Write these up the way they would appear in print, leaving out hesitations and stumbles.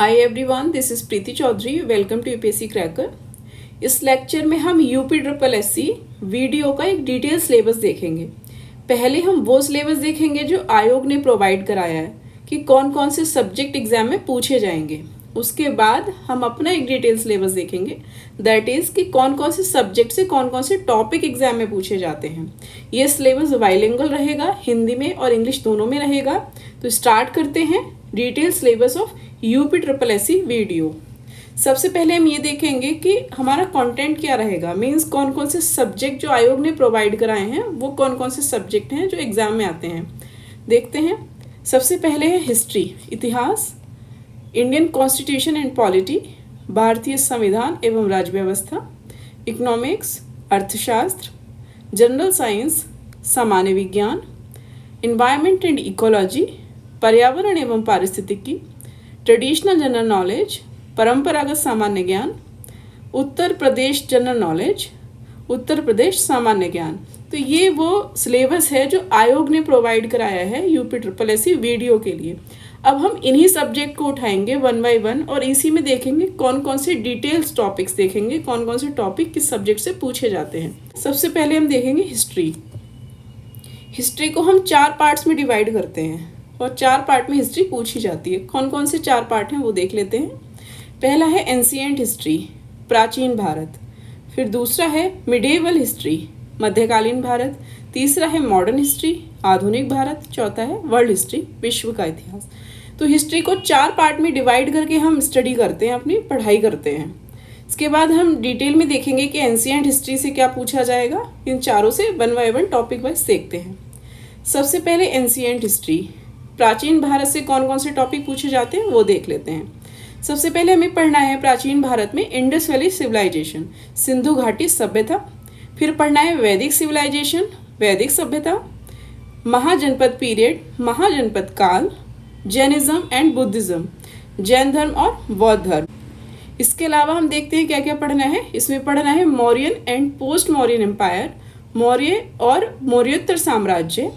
Hi everyone, this is Preeti Chaudhary. Welcome to UPSC cracker. इस lecture में हम यूपी वीडियो का एक डिटेल सिलेबस देखेंगे। पहले हम वो सिलेबस देखेंगे जो आयोग ने प्रोवाइड कराया है कि कौन कौन से सब्जेक्ट एग्जाम में पूछे जाएंगे। उसके बाद हम अपना एक डिटेल सिलेबस देखेंगे, दैट इज़ कि कौन कौन से सब्जेक्ट से कौन कौन से टॉपिक एग्जाम में पूछे जाते हैं। ये सिलेबस बाइलिंगुअल रहेगा, हिंदी में और इंग्लिश दोनों में रहेगा। तो स्टार्ट करते हैं detail syllabus of UP video. सबसे पहले हम ये देखेंगे कि हमारा कंटेंट क्या रहेगा, मींस कौन कौन से सब्जेक्ट जो आयोग ने प्रोवाइड कराए हैं वो कौन कौन से सब्जेक्ट हैं जो एग्जाम में आते हैं। देखते हैं। सबसे पहले है हिस्ट्री, इतिहास, इंडियन कॉन्स्टिट्यूशन एंड पॉलिटी, भारतीय संविधान एवं राज्य व्यवस्था, इकोनॉमिक्स, अर्थशास्त्र, जनरल साइंस, सामान्य विज्ञान, एनवायरनमेंट एंड इकोलॉजी, पर्यावरण एवं पारिस्थितिकी, ट्रेडिशनल जनरल नॉलेज, परंपरागत सामान्य ज्ञान, उत्तर प्रदेश जनरल नॉलेज, उत्तर प्रदेश सामान्य ज्ञान। तो ये वो सिलेबस है जो आयोग ने प्रोवाइड कराया है यूपी वीडियो के लिए। अब हम इन्हीं सब्जेक्ट को उठाएंगे वन बाय वन और इसी में देखेंगे कौन कौन से डिटेल्स टॉपिक्स देखेंगे, कौन कौन से टॉपिक किस सब्जेक्ट से पूछे जाते हैं। सबसे पहले हम देखेंगे हिस्ट्री। हिस्ट्री को हम 4 पार्ट्स में डिवाइड करते हैं और 4 पार्ट में हिस्ट्री पूछी जाती है। कौन कौन से 4 पार्ट हैं वो देख लेते हैं। पहला है एंशिएंट हिस्ट्री, प्राचीन भारत। फिर दूसरा है मिडेवल हिस्ट्री, मध्यकालीन भारत। तीसरा है मॉडर्न हिस्ट्री, आधुनिक भारत। चौथा है वर्ल्ड हिस्ट्री, विश्व का इतिहास। तो हिस्ट्री को 4 पार्ट में डिवाइड करके हम स्टडी करते हैं, अपनी पढ़ाई करते हैं। इसके बाद हम डिटेल में देखेंगे कि एंशिएंट हिस्ट्री से क्या पूछा जाएगा। इन चारों से one by one topic wise देखते हैं। सबसे पहले एंशिएंट हिस्ट्री, प्राचीन भारत से कौन कौन से टॉपिक पूछे जाते हैं वो देख लेते हैं। सबसे पहले हमें पढ़ना है प्राचीन भारत में इंडस वैली सिविलाइजेशन, सिंधु घाटी सभ्यता। फिर पढ़ना है वैदिक सिविलाइजेशन, वैदिक सभ्यता, महाजनपद पीरियड, महाजनपद काल, जैनिज्म एंड बुद्धिज्म, जैन धर्म और बौद्ध धर्म। इसके अलावा हम देखते हैं क्या क्या पढ़ना है। इसमें पढ़ना है Mauryan and post Mauryan empire, Maurya और मौर्योत्तर साम्राज्य,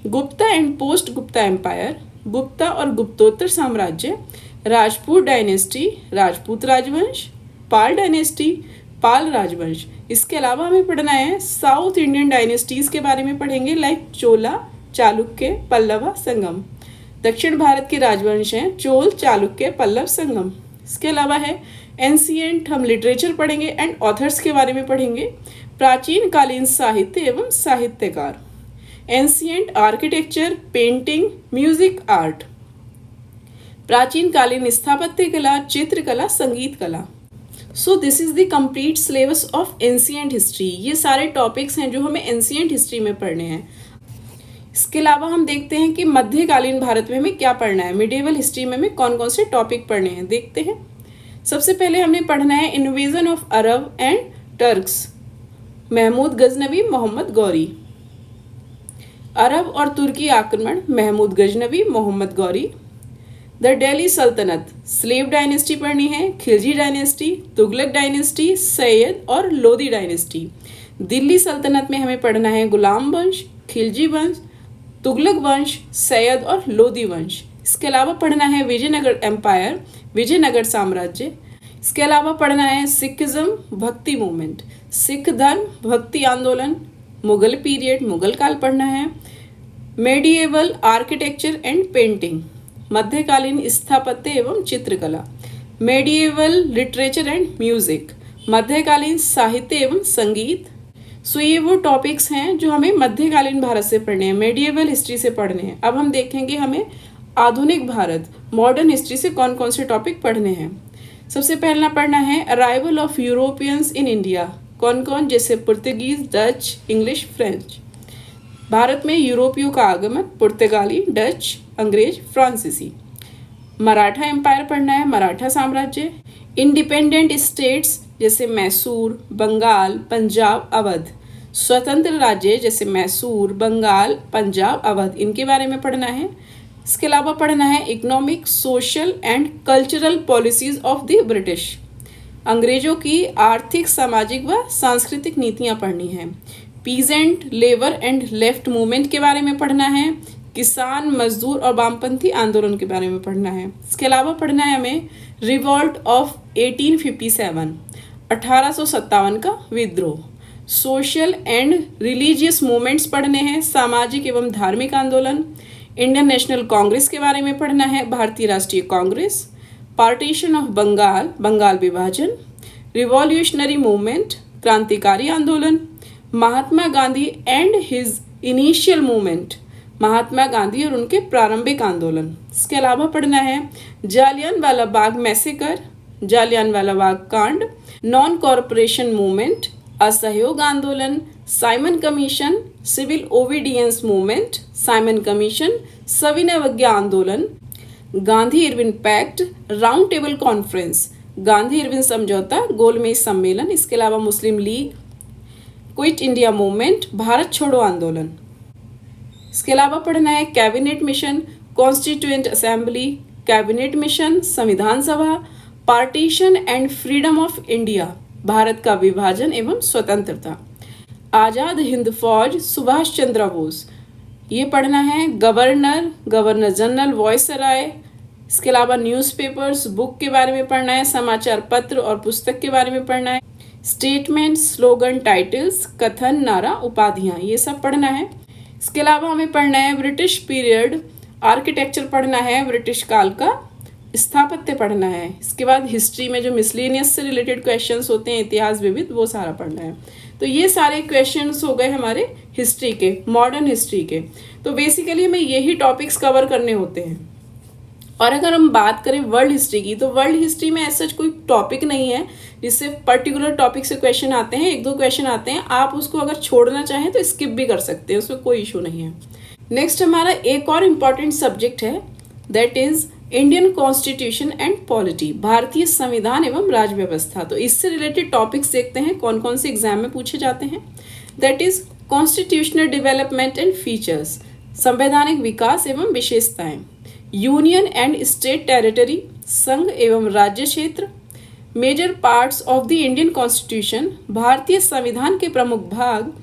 Gupta and post Gupta empire, Gupta और गुप्तोत्तर साम्राज्य, राजपूत डायनेस्टी, राजपूत राजवंश, पाल डायनेस्टी, पाल राजवंश। इसके अलावा हमें पढ़ना है साउथ इंडियन डायनेस्टीज के बारे में पढ़ेंगे, लाइक चोला, चालुक्य, पल्लव, संगम। दक्षिण भारत के राजवंश हैं चोल, चालुक्य, पल्लव, संगम। इसके अलावा है एंशिएंट, हम लिटरेचर पढ़ेंगे एंड ऑथर्स के बारे में पढ़ेंगे, प्राचीन कालीन साहित्य एवं साहित्यकार, ancient architecture, painting, music, art, प्राचीन कालीन स्थापत्य कला, चित्रकला, संगीत कला। So this is the complete syllabus of ancient history. ये सारे टॉपिक्स हैं जो हमें एंशिएंट हिस्ट्री में पढ़ने हैं। इसके अलावा हम देखते हैं कि मध्यकालीन भारत में हमें क्या पढ़ना है, मिडेवल हिस्ट्री में हमें कौन कौन से टॉपिक पढ़ने हैं देखते हैं। सबसे पहले हमने पढ़ना है invasion of Arab and Turks, Mahmud Ghaznavi, Mohammad Ghori. अरब और तुर्की आक्रमण, Mahmud Ghaznavi, Mohammad Ghori. The Delhi sultanate, slave dynasty पढ़नी है, खिलजी डायनेस्टी, तुगलक डायनेस्टी, सैयद और लोदी डायनेस्टी। दिल्ली सल्तनत में हमें पढ़ना है गुलाम वंश, खिलजी वंश, तुगलक वंश, सैयद और लोदी वंश। इसके अलावा पढ़ना है विजयनगर एम्पायर, विजयनगर साम्राज्य। इसके अलावा पढ़ना है सिखिज्म, भक्ति मूवमेंट, सिख धर्म, भक्ति आंदोलन, मुगल पीरियड, मुगल काल पढ़ना है, मेडिएवल आर्किटेक्चर एंड पेंटिंग, मध्यकालीन स्थापत्य एवं चित्रकला, मेडिएवल लिटरेचर एंड म्यूजिक, मध्यकालीन साहित्य एवं संगीत। सो ये वो टॉपिक्स हैं जो हमें मध्यकालीन भारत से पढ़ने हैं, मेडिएवल हिस्ट्री से पढ़ने हैं। अब हम देखेंगे हमें आधुनिक भारत, मॉडर्न हिस्ट्री से कौन कौन से टॉपिक पढ़ने हैं। सबसे पहला पढ़ना है arrival of Europeans in India, कौन कौन, जैसे Portuguese, Dutch, English, French. Bharat में यूरोपियों का आगमन, पुर्तगाली, डच, अंग्रेज, फ्रांसीसी। मराठा एम्पायर पढ़ना है, मराठा साम्राज्य। इंडिपेंडेंट स्टेट्स जैसे मैसूर, बंगाल, पंजाब, अवध। स्वतंत्र राज्य जैसे मैसूर, बंगाल, पंजाब, अवध, इनके बारे में पढ़ना है। इसके अलावा पढ़ना है economic, social and cultural policies of the British, अंग्रेजों की आर्थिक, सामाजिक व सांस्कृतिक नीतियां पढ़नी हैं। Peasant, labour and left movement के बारे में पढ़ना है। किसान, मजदूर और वामपंथी आंदोलन के बारे में पढ़ना है। इसके अलावा पढ़ना है हमें रिवॉल्ट ऑफ 1857, 1857 का विद्रोह। सोशल एंड रिलीजियस मूवमेंट्स पढ़ने हैं, सामाजिक एवं धार्मिक आंदोलन। इंडियन नेशनल कांग्रेस के बारे में पढ़ना है, Bharatiya Rashtriya Congress. Partition of Bengal, Bengal विभाजन। रिवॉल्यूशनरी मूवमेंट, क्रांतिकारी आंदोलन। Mahatma Gandhi and his initial movement, Mahatma Gandhi और उनके प्रारंभिक आंदोलन। इसके अलावा पढ़ना है जालियनवाला बाग मैसेकर, जालियनवाला बाग कांड। नॉन कॉरपोरेशन मूवमेंट, असहयोग आंदोलन। Simon commission, civil disobedience movement, Simon commission. सविनय अवज्ञा आंदोलन। Gandhi Irwin pact, round table conference, Gandhi Irwin समझौता, गोलमेज सम्मेलन। इसके अलावा Muslim League, quit India movement, Bharat छोड़ो आंदोलन। इसके अलावा पढ़ना है cabinet mission, constituent assembly, cabinet mission, संविधान सभा। Partition and freedom of India, Bharat का विभाजन एवं स्वतंत्रता। आजाद हिंद फौज, सुभाष चंद्र बोस, ये पढ़ना है। Governor, governor general, viceroy. इसके अलावा न्यूज़पेपर्स, बुक के बारे में पढ़ना है। समाचार पत्र और पुस्तक के बारे में पढ़ना है। स्टेटमेंट, स्लोगन, टाइटल्स, कथन, नारा, उपाधियां, ये सब पढ़ना है। इसके अलावा हमें पढ़ना है ब्रिटिश पीरियड आर्किटेक्चर पढ़ना है, ब्रिटिश काल का स्थापत्य पढ़ना है। इसके बाद हिस्ट्री में जो मिसलेनियस से रिलेटेड क्वेश्चंस होते हैं, इतिहास विविध, वो सारा पढ़ना है। तो ये सारे क्वेश्चंस हो गए हमारे हिस्ट्री के, मॉडर्न हिस्ट्री के। तो बेसिकली हमें यही टॉपिक्स कवर करने होते हैं। और अगर हम बात करें वर्ल्ड हिस्ट्री की, तो वर्ल्ड हिस्ट्री में ऐसा कोई टॉपिक नहीं है जिससे पर्टिकुलर टॉपिक से क्वेश्चन आते हैं। एक दो क्वेश्चन आते हैं, आप उसको अगर छोड़ना चाहें तो स्किप भी कर सकते हैं, उसमें कोई इशू नहीं है। नेक्स्ट हमारा एक और इम्पॉर्टेंट सब्जेक्ट है, that is Indian constitution and polity, भारतीय संविधान एवं राज्य व्यवस्था। तो इससे रिलेटेड टॉपिक्स देखते हैं कौन कौन से एग्जाम में पूछे जाते हैं। That is constitutional development and features, संवैधानिक विकास एवं विशेषताएं। यूनियन एंड स्टेट टेरिटरी, संघ एवं राज्य क्षेत्र। Major parts of the Indian constitution, भारतीय संविधान के प्रमुख भाग।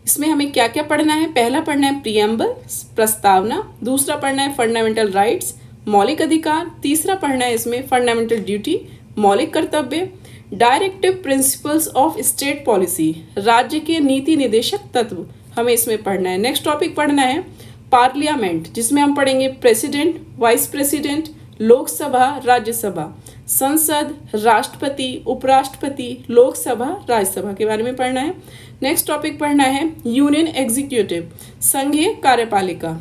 इसमें हमें क्या क्या पढ़ना है? पहला पढ़ना है प्रीएम्बल, प्रस्तावना। दूसरा पढ़ना है फंडामेंटल राइट्स, मौलिक अधिकार। तीसरा पढ़ना है इसमें फंडामेंटल ड्यूटी, मौलिक कर्तव्य। Directive principles of state policy, राज्य के नीति निदेशक तत्व, हमें इसमें पढ़ना है। नेक्स्ट टॉपिक पढ़ना है पार्लियामेंट, जिसमें हम पढ़ेंगे president, vice president, Lok Sabha, Rajya Sabha, संसद, राष्ट्रपति, उपराष्ट्रपति, लोकसभा, राज्यसभा के बारे में पढ़ना है। नेक्स्ट टॉपिक पढ़ना है यूनियन एग्जीक्यूटिव, संघीय कार्यपालिका।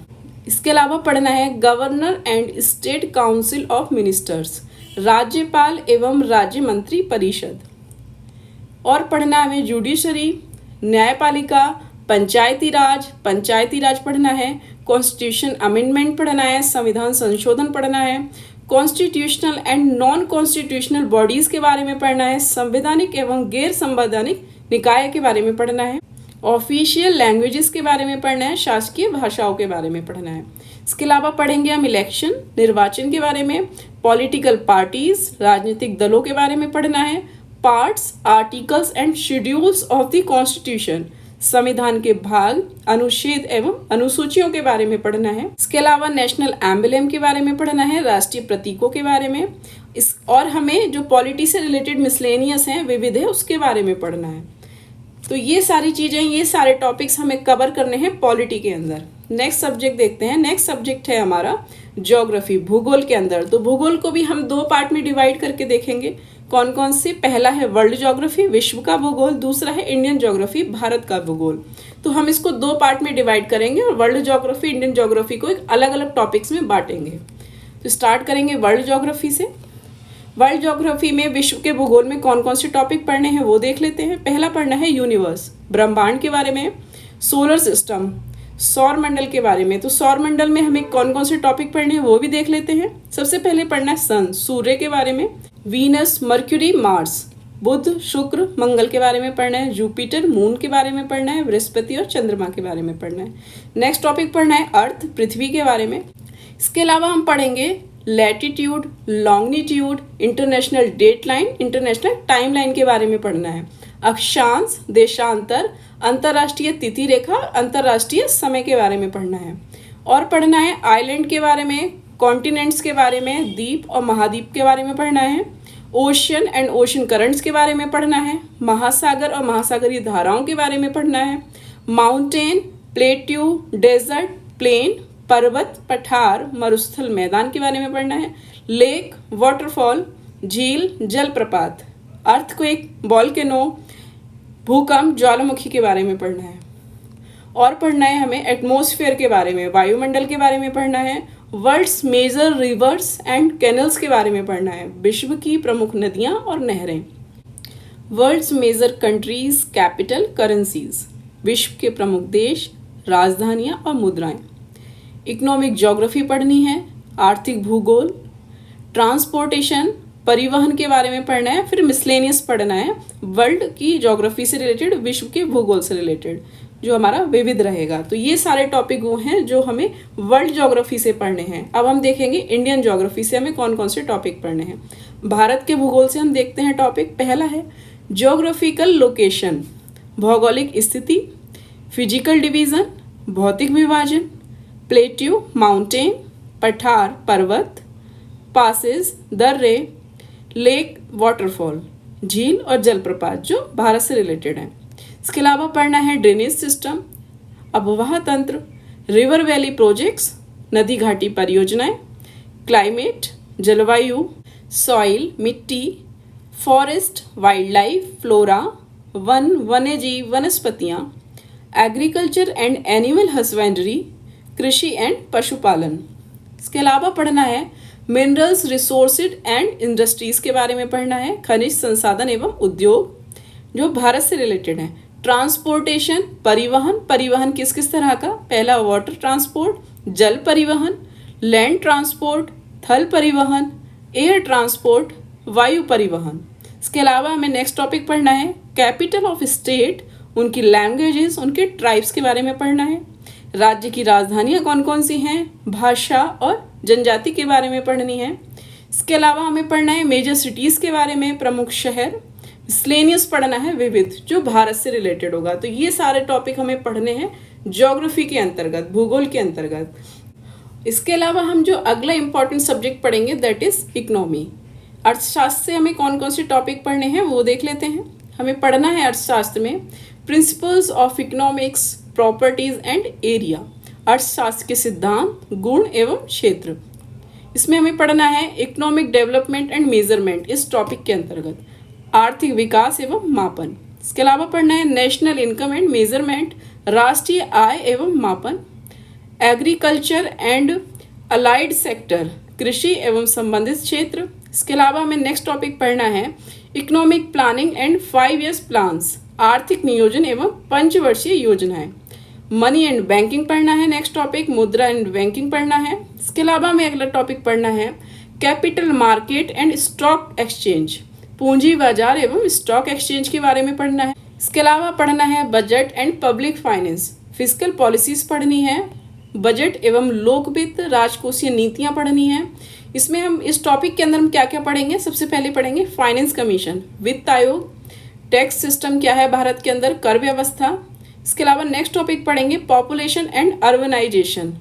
इसके अलावा पढ़ना है governor and state council of ministers, राज्यपाल एवं राज्य मंत्री परिषद। और पढ़ना हमें जुडिशरी, न्यायपालिका, पंचायती राज पढ़ना है। कॉन्स्टिट्यूशन अमेंडमेंट पढ़ना है, संविधान संशोधन पढ़ना है। Constitutional and non constitutional bodies के बारे में पढ़ना है। संवैधानिक एवं गैर संवैधानिक निकाय के बारे में पढ़ना है। ऑफिशियल लैंग्वेजेस के बारे में पढ़ना है, शासकीय भाषाओं के बारे में पढ़ना है। इसके अलावा पढ़ेंगे हम इलेक्शन, निर्वाचन के बारे में। पॉलिटिकल पार्टीज, राजनीतिक दलों के बारे में पढ़ना है। Parts, articles and schedules of the constitution, संविधान के भाग, अनुच्छेद एवं अनुसूचियों के बारे में पढ़ना है। इसके अलावा नेशनल एम्बलम के बारे में पढ़ना है, राष्ट्रीय प्रतीकों के बारे में। और हमें जो पॉलिटी से रिलेटेड मिसलेनियस हैं, विविध है, उसके बारे में पढ़ना है। तो ये सारी चीजें, ये सारे टॉपिक्स हमें कवर करने हैं पॉलिटी के अंदर। नेक्स्ट सब्जेक्ट देखते हैं। नेक्स्ट सब्जेक्ट है हमारा ज्योग्राफी, भूगोल के अंदर। तो भूगोल को भी हम दो पार्ट में डिवाइड करके देखेंगे। कौन कौन से? पहला है वर्ल्ड ज्योग्राफी, विश्व का भूगोल। दूसरा है इंडियन ज्योग्राफी, भारत का भूगोल। तो हम इसको दो पार्ट में डिवाइड करेंगे और वर्ल्ड ज्योग्राफी, इंडियन ज्योग्राफी को एक अलग अलग टॉपिक्स में बांटेंगे। तो स्टार्ट करेंगे वर्ल्ड ज्योग्राफी से। वर्ल्ड ज्योग्राफी में विश्व के भूगोल में कौन कौन से टॉपिक पढ़ने हैं वो देख लेते हैं। पहला पढ़ना है यूनिवर्स, ब्रह्मांड के बारे में। सोलर सिस्टम, सौर मंडल के बारे में। तो सौर मंडल में हमें कौन कौन से टॉपिक पढ़ने हैं वो भी देख लेते हैं। सबसे पहले पढ़ना है सन, सूर्य के बारे में। वीनस, मर्क्यूरी, मार्स, बुध, शुक्र, मंगल के बारे में पढ़ना है। जुपिटर, मून के बारे में पढ़ना है। बृहस्पति और चंद्रमा के बारे में पढ़ना है। नेक्स्ट टॉपिक पढ़ना है अर्थ, पृथ्वी के बारे में। इसके अलावा हम पढ़ेंगे latitude, longitude, international date line, international time line के बारे में पढ़ना है। अक्षांश, देशांतर, अंतर्राष्ट्रीय तिथि रेखा, अंतर्राष्ट्रीय समय के बारे में पढ़ना है। और पढ़ना है आइलैंड के बारे में, कॉन्टिनेंट्स के बारे में, द्वीप और महाद्वीप के बारे में पढ़ना है, ओशियन एंड ओशन करंट्स के बारे में पढ़ना है, महासागर और महासागरीय धाराओं के बारे में पढ़ना है, माउंटेन, प्लेट्यू, डेजर्ट, प्लेन, पर्वत, पठार, मरुस्थल, मैदान के बारे में पढ़ना है, लेक, वाटरफॉल, झील, जलप्रपात, अर्थक्वेक, वॉल्केनो, भूकंप, ज्वालामुखी के बारे में पढ़ना है। और पढ़ना है हमें एटमॉस्फेयर के बारे में, वायुमंडल के बारे में पढ़ना है, world's major rivers and canals के बारे में पढ़ना है, विश्व की प्रमुख नदियां और नहरें, world's major countries, capital, currencies, विश्व के प्रमुख देश, राजधानियां और मुद्राएं, इकोनॉमिक ज्योग्राफी पढ़नी है, आर्थिक भूगोल, ट्रांसपोर्टेशन, परिवहन के बारे में पढ़ना है, फिर मिसलेनियस पढ़ना है, वर्ल्ड की ज्योग्राफी से रिलेटेड, विश्व के भूगोल से रिलेटेड, जो हमारा विविध रहेगा। तो ये सारे टॉपिक वो हैं जो हमें वर्ल्ड ज्योग्राफी से पढ़ने हैं। अब हम देखेंगे इंडियन ज्योग्राफी से हमें कौन कौन से टॉपिक पढ़ने हैं। भारत के भूगोल से हम देखते हैं टॉपिक, पहला है ज्योग्राफिकल लोकेशन, भौगोलिक स्थिति, फिजिकल डिवीजन, भौतिक विभाजन, प्लेट्यू, माउंटेन, पठार, पर्वत, पासेस, दर्रे, लेक, वाटरफॉल, झील और जलप्रपात जो भारत से रिलेटेड हैं। इसके अलावा पढ़ना है ड्रेनेज सिस्टम, अबवह तंत्र, रिवर वैली प्रोजेक्ट्स, नदी घाटी परियोजनाएं, क्लाइमेट, जलवायु, सॉइल, मिट्टी, forest, wild life, flora, one, वन्यजीव, वनस्पतियां, एग्रीकल्चर एंड एनिमल हस्बेंड्री, कृषि एंड पशुपालन। इसके अलावा पढ़ना है मिनरल्स, रिसोर्सेज एंड इंडस्ट्रीज के बारे में पढ़ना है, खनिज संसाधन एवं उद्योग जो भारत से रिलेटेड है, ट्रांसपोर्टेशन, परिवहन, परिवहन किस किस तरह का, पहला वाटर ट्रांसपोर्ट, जल परिवहन, लैंड ट्रांसपोर्ट, थल परिवहन, एयर ट्रांसपोर्ट, वायु परिवहन। इसके अलावा हमें नेक्स्ट टॉपिक पढ़ना है कैपिटल ऑफ स्टेट, उनकी लैंग्वेजेस, उनके ट्राइब्स के बारे में पढ़ना है, राज्य की राजधानियाँ कौन कौन सी हैं, भाषा और जनजाति के बारे में पढ़नी है। इसके अलावा हमें पढ़ना है मेजर सिटीज़ के बारे में, प्रमुख शहर, मिसलेनियस पढ़ना है, विविध जो भारत से रिलेटेड होगा। तो ये सारे टॉपिक हमें पढ़ने हैं ज्योग्राफी के अंतर्गत, भूगोल के अंतर्गत। इसके अलावा हम जो अगला इंपॉर्टेंट सब्जेक्ट पढ़ेंगे दैट इज इकोनॉमी। अर्थशास्त्र से हमें कौन कौन से टॉपिक पढ़ने हैं वो देख लेते हैं। हमें पढ़ना है अर्थशास्त्र में principles of economics, properties and area, अर्थशास्त्र के सिद्धांत, गुण एवं क्षेत्र। इसमें हमें पढ़ना है इकोनॉमिक डेवलपमेंट एंड मेजरमेंट, इस टॉपिक के अंतर्गत आर्थिक विकास एवं मापन। इसके अलावा पढ़ना है नेशनल इनकम एंड मेजरमेंट, राष्ट्रीय आय एवं मापन, एग्रीकल्चर एंड अलाइड सेक्टर, कृषि एवं संबंधित क्षेत्र। इसके अलावा हमें नेक्स्ट टॉपिक पढ़ना है economic planning and 5 years plans, आर्थिक नियोजन एवं पंचवर्षीय योजनाएं। मनी एंड बैंकिंग पढ़ना है नेक्स्ट टॉपिक, मुद्रा एंड बैंकिंग पढ़ना है। इसके अलावा हमें अगला टॉपिक पढ़ना है capital market and stock exchange, पूंजी बाजार एवं स्टॉक एक्सचेंज के बारे में पढ़ना है। इसके अलावा पढ़ना है budget and public finance, physical policies पढ़नी है, बजट एवं लोक वित्त, राजकोषीय नीतियां पढ़नी है। इसमें हम इस टॉपिक के अंदर हम क्या क्या पढ़ेंगे, सबसे पहले पढ़ेंगे फाइनेंस कमीशन, वित्त आयोग, टैक्स सिस्टम क्या है भारत के अंदर, कर व्यवस्था। इसके अलावा नेक्स्ट टॉपिक पढ़ेंगे पॉपुलेशन एंड अर्बनाइजेशन,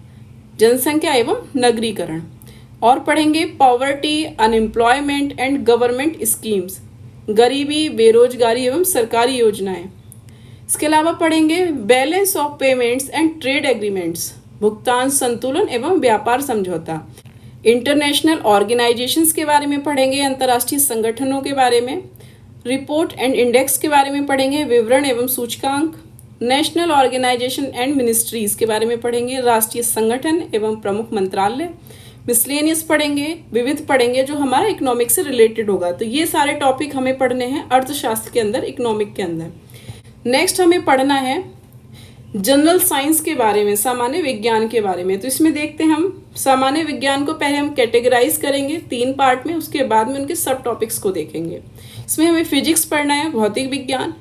जनसंख्या एवं नगरीकरण। और पढ़ेंगे poverty, unemployment and government schemes, गरीबी, बेरोजगारी एवं सरकारी योजनाएं। इसके अलावा पढ़ेंगे balance of payments and trade agreements, भुगतान संतुलन एवं व्यापार समझौता। इंटरनेशनल ऑर्गेनाइजेशंस के बारे में पढ़ेंगे, अंतर्राष्ट्रीय संगठनों के बारे में। रिपोर्ट एंड इंडेक्स के बारे में पढ़ेंगे, विवरण एवं सूचकांक। नेशनल ऑर्गेनाइजेशन एंड मिनिस्ट्रीज के बारे में पढ़ेंगे, राष्ट्रीय संगठन एवं प्रमुख मंत्रालय। मिसलेनियस पढ़ेंगे, विविध पढ़ेंगे जो हमारा इकोनॉमिक से रिलेटेड होगा। तो ये सारे टॉपिक हमें पढ़ने हैं अर्थशास्त्र के अंदर, इकोनॉमिक के अंदर। नेक्स्ट हमें पढ़ना है जनरल साइंस के बारे में, सामान्य विज्ञान के बारे में। तो इसमें देखते हैं हम सामान्य विज्ञान को पहले हम कैटेगराइज करेंगे 3 पार्ट में, उसके बाद में उनके सब टॉपिक्स को देखेंगे। इसमें हमें फिजिक्स पढ़ना है, भौतिक विज्ञान,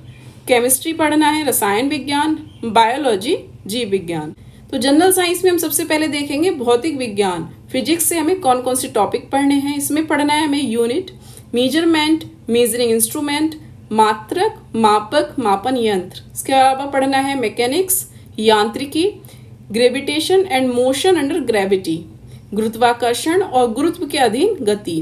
केमिस्ट्री पढ़ना है, रसायन विज्ञान, बायोलॉजी, जीव विज्ञान। तो जनरल साइंस में हम सबसे पहले देखेंगे भौतिक विज्ञान। फिजिक्स से हमें कौन कौन से टॉपिक पढ़ने हैं, इसमें पढ़ना है हमें यूनिट, मेजरमेंट, मेजरिंग इंस्ट्रूमेंट, मात्रक, मापक, मापन यंत्र। इसके अलावा पढ़ना है मैकेनिक्स, यांत्रिकी, gravitation and motion under gravity, गुरुत्वाकर्षण और गुरुत्व के अधीन गति।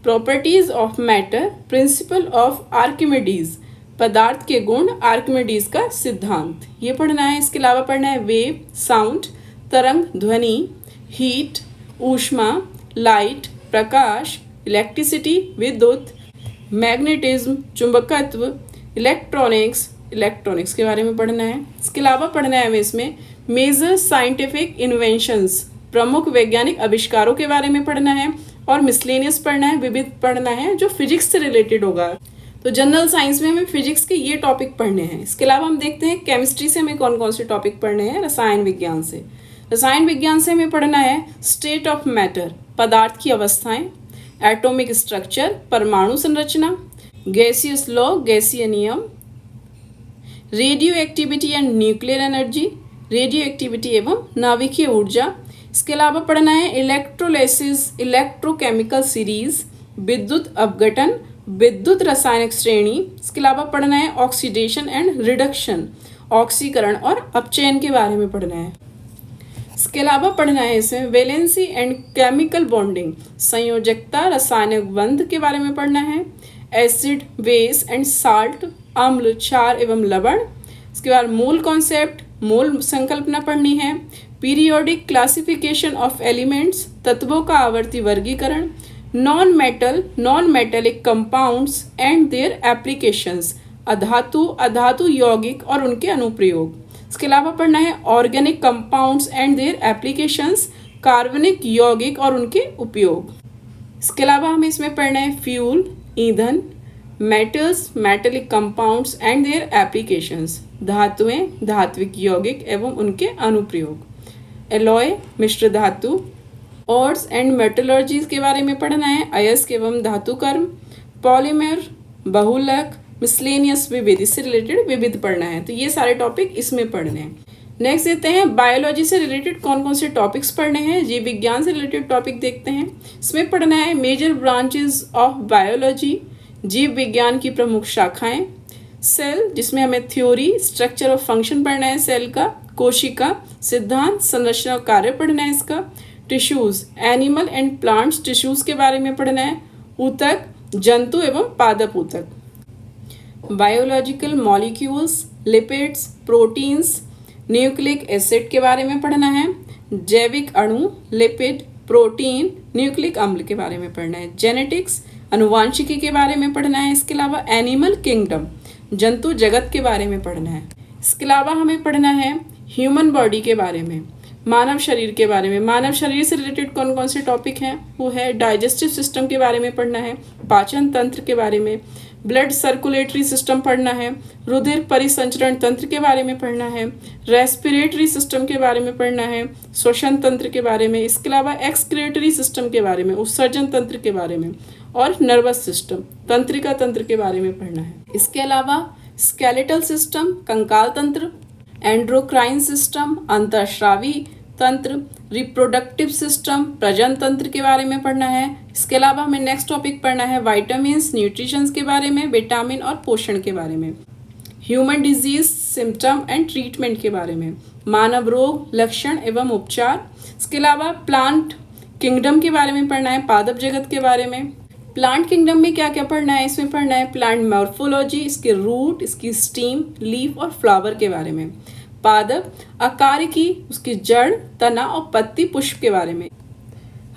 Properties of matter, principle of Archimedes, पदार्थ के गुण, आर्किमिडीज का सिद्धांत, ये पढ़ना है। इसके अलावा पढ़ना है वेव, साउंड, तरंग, ध्वनि, हीट, ऊष्मा, लाइट, प्रकाश, इलेक्ट्रिसिटी, विद्युत, मैग्नेटिज्म, चुंबकत्व, इलेक्ट्रॉनिक्स के बारे में पढ़ना है। इसके अलावा पढ़ना है हमें इसमें मेजर साइंटिफिक इन्वेंशंस, प्रमुख वैज्ञानिक आविष्कारों के बारे में पढ़ना है, और मिसलेनियस पढ़ना है, विविध पढ़ना है जो फिजिक्स से रिलेटेड होगा। तो जनरल साइंस में हमें फिजिक्स के ये टॉपिक पढ़ने हैं। इसके अलावा हम देखते हैं केमिस्ट्री से हमें कौन कौन से टॉपिक पढ़ने हैं। रसायन विज्ञान से हमें पढ़ना है स्टेट ऑफ मैटर, पदार्थ की अवस्थाएं, एटॉमिक स्ट्रक्चर, परमाणु संरचना, गैसियस लॉ, गैसीय नियम, radio activity and nuclear energy, radio activity एवं नाभिकीय ऊर्जा। इसके अलावा पढ़ना है इलेक्ट्रोलाइसिस, इलेक्ट्रोकेमिकल सीरीज, विद्युत अपघटन, विद्युत रासायनिक श्रेणी। इसके अलावा पढ़ना है ऑक्सीडेशन एंड रिडक्शन, ऑक्सीकरण और अपचयन के बारे में पढ़ना है। इसके अलावा पढ़ना है इसमें वैलेंसी एंड केमिकल बॉन्डिंग, संयोजकता, रासायनिक बंध के बारे में पढ़ना है, एसिड, बेस एंड साल्ट, अम्ल, क्षार एवं लवण। इसके बाद मूल कॉन्सेप्ट, मूल संकल्पना पढ़नी है, पीरियोडिक क्लासिफिकेशन ऑफ एलिमेंट्स, तत्वों का आवर्ती वर्गीकरण, non metallic compounds and their applications, अधातु यौगिक और उनके अनुप्रयोग। इसके अलावा पढ़ना है organic compounds and their applications, कार्बनिक यौगिक और उनके उपयोग। इसके अलावा हमें इसमें पढ़ना है फ्यूल, ईंधन, metals, metallic compounds and their applications, धातुएं, धात्विक यौगिक एवं उनके अनुप्रयोग, एलॉय, मिश्र धातु, ऑर्ड्स एंड मेटलर्जीज के बारे में पढ़ना है, अयस्क एवं धातु कर्म, पॉलीमर, बहुलक, मिसलेनियस, विविध, इससे रिलेटेड विविध पढ़ना है। तो ये सारे टॉपिक इसमें पढ़ने हैं। नेक्स्ट देखते हैं बायोलॉजी से रिलेटेड कौन कौन से टॉपिक्स पढ़ने हैं। जीव विज्ञान से रिलेटेड टॉपिक देखते हैं। इसमें पढ़ना है मेजर ब्रांचेस ऑफ बायोलॉजी, जीव विज्ञान की प्रमुख शाखाएं, सेल, जिसमें हमें थ्योरी, स्ट्रक्चर और फंक्शन पढ़ना है सेल का, कोशिका, सिद्धांत, संरचना और कार्य पढ़ना है इसका, tissues, animal and plants tissues के बारे में पढ़ना है, ऊतक, जंतु एवं पादप ऊतक, biological molecules, lipids, proteins, nucleic acid के बारे में पढ़ना है, जैविक अणु, लिपिड, प्रोटीन, न्यूक्लिक अम्ल के बारे में पढ़ना है, जेनेटिक्स, अनुवांशिकी के बारे में पढ़ना है। इसके अलावा एनिमल किंगडम, जंतु जगत के बारे में पढ़ना है। इसके अलावा हमें पढ़ना है ह्यूमन बॉडी के बारे में, मानव शरीर के बारे में। मानव शरीर से रिलेटेड कौन कौन से टॉपिक हैं, वो है डाइजेस्टिव सिस्टम के बारे में पढ़ना है, पाचन तंत्र के बारे में, ब्लड सर्कुलेटरी सिस्टम पढ़ना है, रुधिर परिसंचरण तंत्र के बारे में पढ़ना है, रेस्पिरेटरी सिस्टम के बारे में पढ़ना है, श्वसन तंत्र के बारे में। इसके अलावा एक्सक्रिएटरी सिस्टम के बारे में, उत्सर्जन तंत्र के बारे में, और नर्वस सिस्टम, तंत्रिका तंत्र के बारे में पढ़ना है। इसके अलावा स्केलेटल सिस्टम, कंकाल तंत्र, एंड्रोक्राइन सिस्टम, अंतःस्रावी तंत्र, रिप्रोडक्टिव सिस्टम, प्रजनन तंत्र के बारे में पढ़ना है। इसके अलावा हमें नेक्स्ट टॉपिक पढ़ना है विटामिन्स, न्यूट्रिशंस के बारे में, विटामिन और पोषण के बारे में, human disease, symptom and treatment के बारे में, मानव रोग, लक्षण एवं उपचार। इसके अलावा प्लांट किंगडम के बारे में पढ़ना है, पादप जगत के बारे में। प्लांट किंगडम में क्या क्या पढ़ना है, इसमें पढ़ना है प्लांट मॉर्फोलॉजी, इसके रूट, इसकी स्टीम, लीफ और फ्लावर के बारे में, पादप, अकारिकी, उसकी जड़, तना और पत्ती, पुष्प के बारे में।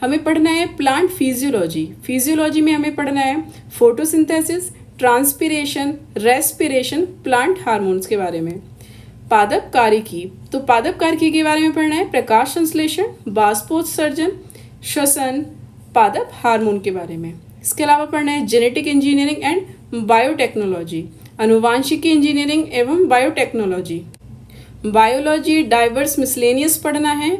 हमें पढ़ना है प्लांट फिजियोलॉजी, फिजियोलॉजी में हमें पढ़ना है photosynthesis, transpiration, respiration, plant hormones के बारे में। पादप कारिकी, तो पादप कारिकी के बारे में पढ़ना है प्रकाश संश्लेषण, बाष्पोत्सर्जन, श्वसन, पादप हार्मोन के बारे में। इसके अलावा पढ़ना है जेनेटिक इंजीनियरिंग एंड बायोटेक्नोलॉजी, अनुवांशिकी इंजीनियरिंग एवं बायोटेक्नोलॉजी। बायोलॉजी, डाइवर्स, मिसलेनियस पढ़ना है,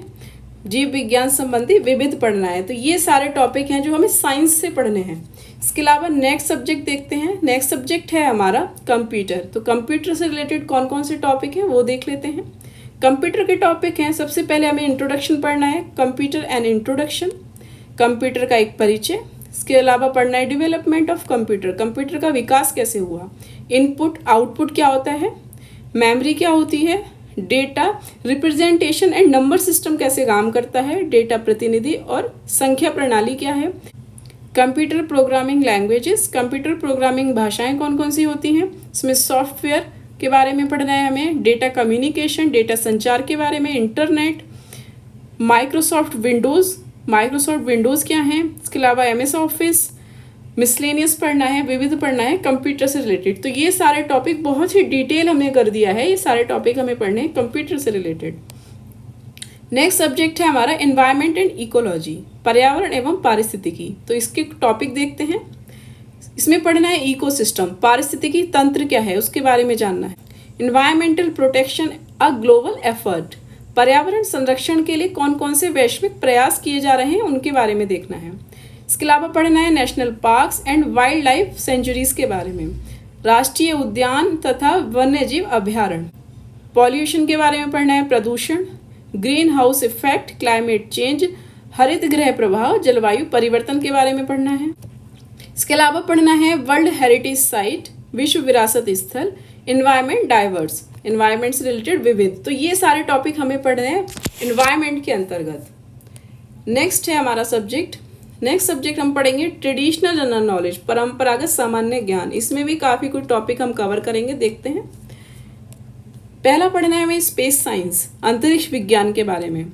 जीव विज्ञान संबंधी विविध पढ़ना है। तो ये सारे टॉपिक हैं जो हमें साइंस से पढ़ने हैं। इसके अलावा नेक्स्ट सब्जेक्ट देखते हैं। नेक्स्ट सब्जेक्ट है हमारा कंप्यूटर। तो कंप्यूटर से रिलेटेड कौन कौन से टॉपिक हैं वो देख लेते हैं। कंप्यूटर के टॉपिक हैं, सबसे पहले हमें इंट्रोडक्शन पढ़ना है, कंप्यूटर एंड इंट्रोडक्शन, कंप्यूटर का एक परिचय। इसके अलावा पढ़ना है डेवलपमेंट ऑफ कंप्यूटर, कंप्यूटर का विकास कैसे हुआ, इनपुट आउटपुट क्या होता है, मेमोरी क्या होती है, data representation and number system कैसे काम करता है, डेटा प्रतिनिधि और संख्या प्रणाली क्या है, computer programming languages, computer programming भाषाएं कौन कौन सी होती हैं, इसमें सॉफ्टवेयर के बारे में पढ़ना है हमें, डेटा कम्युनिकेशन, डेटा संचार के बारे में, इंटरनेट, माइक्रोसॉफ्ट विंडोज़ क्या है, इसके अलावा MS ऑफिस, मिसलेनियस पढ़ना है, विविध पढ़ना है, कंप्यूटर से रिलेटेड। तो ये सारे टॉपिक बहुत ही डिटेल हमने कर दिया है, ये सारे टॉपिक हमें पढ़ने हैं कंप्यूटर से रिलेटेड। नेक्स्ट सब्जेक्ट है हमारा एनवायरनमेंट एंड इकोलॉजी, पर्यावरण एवं पारिस्थितिकी। तो इसके टॉपिक देखते हैं। इसमें पढ़ना है इकोसिस्टम, पारिस्थितिकी तंत्र क्या है उसके बारे में जानना है। Environmental protection a global effort, पर्यावरण संरक्षण के लिए कौन कौन से वैश्विक प्रयास किए जा रहे हैं उनके बारे में देखना है। इसके अलावा पढ़ना है national parks and wild life sanctuaries के बारे में, राष्ट्रीय उद्यान तथा वन्यजीव अभ्यारण्य। पॉल्यूशन के बारे में पढ़ना है, प्रदूषण, green house effect, climate change, हरित गृह प्रभाव, जलवायु परिवर्तन के बारे में पढ़ना है। इसके अलावा पढ़ना है वर्ल्ड हेरिटेज साइट, विश्व विरासत स्थल, एनवायरमेंट डाइवर्स, एनवायरमेंट से रिलेटेड विविध। तो ये सारे टॉपिक हमें पढ़ने हैं एनवायरमेंट के अंतर्गत। नेक्स्ट है हमारा नेक्स्ट सब्जेक्ट हम पढ़ेंगे ट्रेडिशनल जनरल नॉलेज, परंपरागत सामान्य ज्ञान। इसमें भी काफ़ी कुछ टॉपिक हम कवर करेंगे, देखते हैं। पहला पढ़ना है हमें स्पेस साइंस, अंतरिक्ष विज्ञान के बारे में,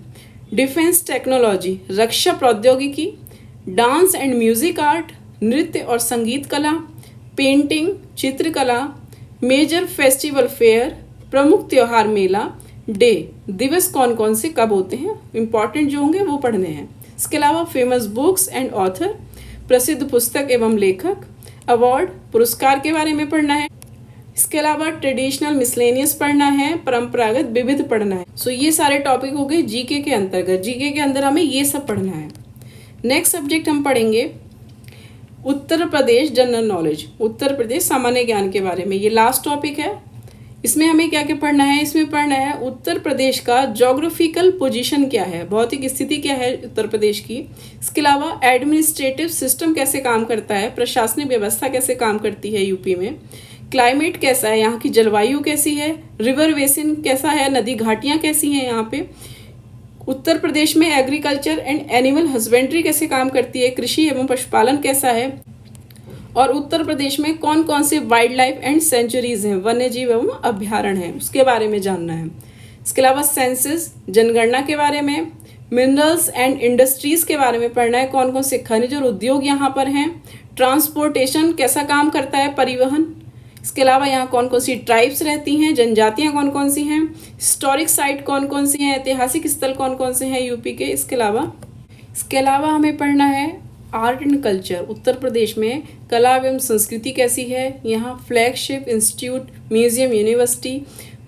डिफेंस टेक्नोलॉजी, रक्षा प्रौद्योगिकी, डांस एंड म्यूजिक आर्ट, नृत्य और संगीत कला, पेंटिंग, चित्रकला, मेजर फेस्टिवल फेयर, प्रमुख त्योहार मेला, डे, दिवस कौन कौन से कब होते हैं, इंपॉर्टेंट जो होंगे वो पढ़ने हैं। इसके अलावा फेमस बुक्स एंड ऑथर, प्रसिद्ध पुस्तक एवं लेखक, अवार्ड, पुरस्कार के बारे में पढ़ना है। इसके अलावा ट्रेडिशनल मिसलेनियस पढ़ना है, परंपरागत विविध पढ़ना है। सो ये सारे टॉपिक हो गए जीके के अंतर्गत। जीके के अंदर हमें ये सब पढ़ना है। नेक्स्ट सब्जेक्ट हम पढ़ेंगे उत्तर प्रदेश जनरल नॉलेज, उत्तर प्रदेश सामान्य ज्ञान के बारे में। ये लास्ट टॉपिक है। इसमें हमें क्या क्या पढ़ना है, इसमें पढ़ना है उत्तर प्रदेश का ज्योग्राफिकल पोजीशन क्या है, भौतिक स्थिति क्या है उत्तर प्रदेश की। इसके अलावा एडमिनिस्ट्रेटिव सिस्टम कैसे काम करता है, प्रशासनिक व्यवस्था कैसे काम करती है यूपी में, क्लाइमेट कैसा है, यहाँ की जलवायु कैसी है, रिवर बेसिन कैसा है, नदी घाटियाँ कैसी हैं यहाँ पे, उत्तर प्रदेश में एग्रीकल्चर एंड एनिमल हस्बेंड्री कैसे काम करती है, कृषि एवं पशुपालन कैसा है, और उत्तर प्रदेश में कौन कौन से वाइल्ड लाइफ एंड सेंचुरीज हैं, वन्यजीव एवं अभ्यारण्य हैं, उसके बारे में जानना है। इसके अलावा सेंसस, जनगणना के बारे में, मिनरल्स एंड इंडस्ट्रीज के बारे में पढ़ना है, कौन कौन से खनिज और उद्योग यहाँ पर हैं, ट्रांसपोर्टेशन कैसा काम करता है, परिवहन। इसके अलावा यहाँ कौन कौन सी ट्राइब्स रहती हैं, जनजातियाँ कौन कौन सी हैं, हिस्टोरिक साइट कौन कौन सी हैं, ऐतिहासिक स्थल कौन कौन से हैं यूपी के। इसके अलावा हमें पढ़ना है art and culture, Uttar Pradesh में कला एवं संस्कृति कैसी है, यहाँ फ्लैगशिप इंस्टीट्यूट, म्यूजियम, यूनिवर्सिटी,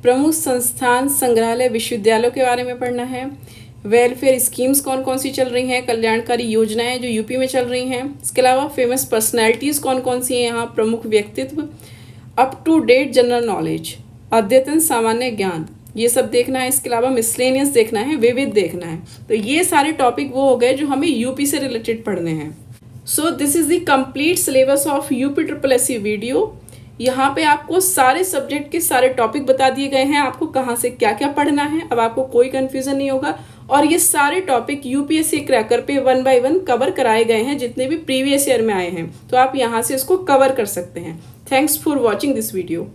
प्रमुख संस्थान, संग्रहालय, विश्वविद्यालयों के बारे में पढ़ना है। वेलफेयर स्कीम्स कौन कौन सी चल रही हैं, कल्याणकारी योजनाएं जो यूपी में चल रही हैं। इसके अलावा फेमस पर्सनैलिटीज़ कौन कौन सी हैं यहाँ, प्रमुख व्यक्तित्व, up to date general knowledge, अद्यतन सामान्य ज्ञान, ये सब देखना है। इसके अलावा मिसलेनियस देखना है, विविध देखना है। तो ये सारे टॉपिक वो हो गए जो हमें यूपी से रिलेटेड पढ़ने हैं। So this is the complete syllabus of UP SSSC video. यहाँ पे आपको सारे सब्जेक्ट के सारे टॉपिक बता दिए गए हैं, आपको कहाँ से क्या क्या पढ़ना है। अब आपको कोई कंफ्यूजन नहीं होगा। और ये सारे टॉपिक UPSC क्रैकर पे 1 by 1 कवर कराए गए हैं, जितने भी प्रीवियस ईयर में आए हैं। तो आप यहाँ से इसको कवर कर सकते हैं। Thanks for watching this video.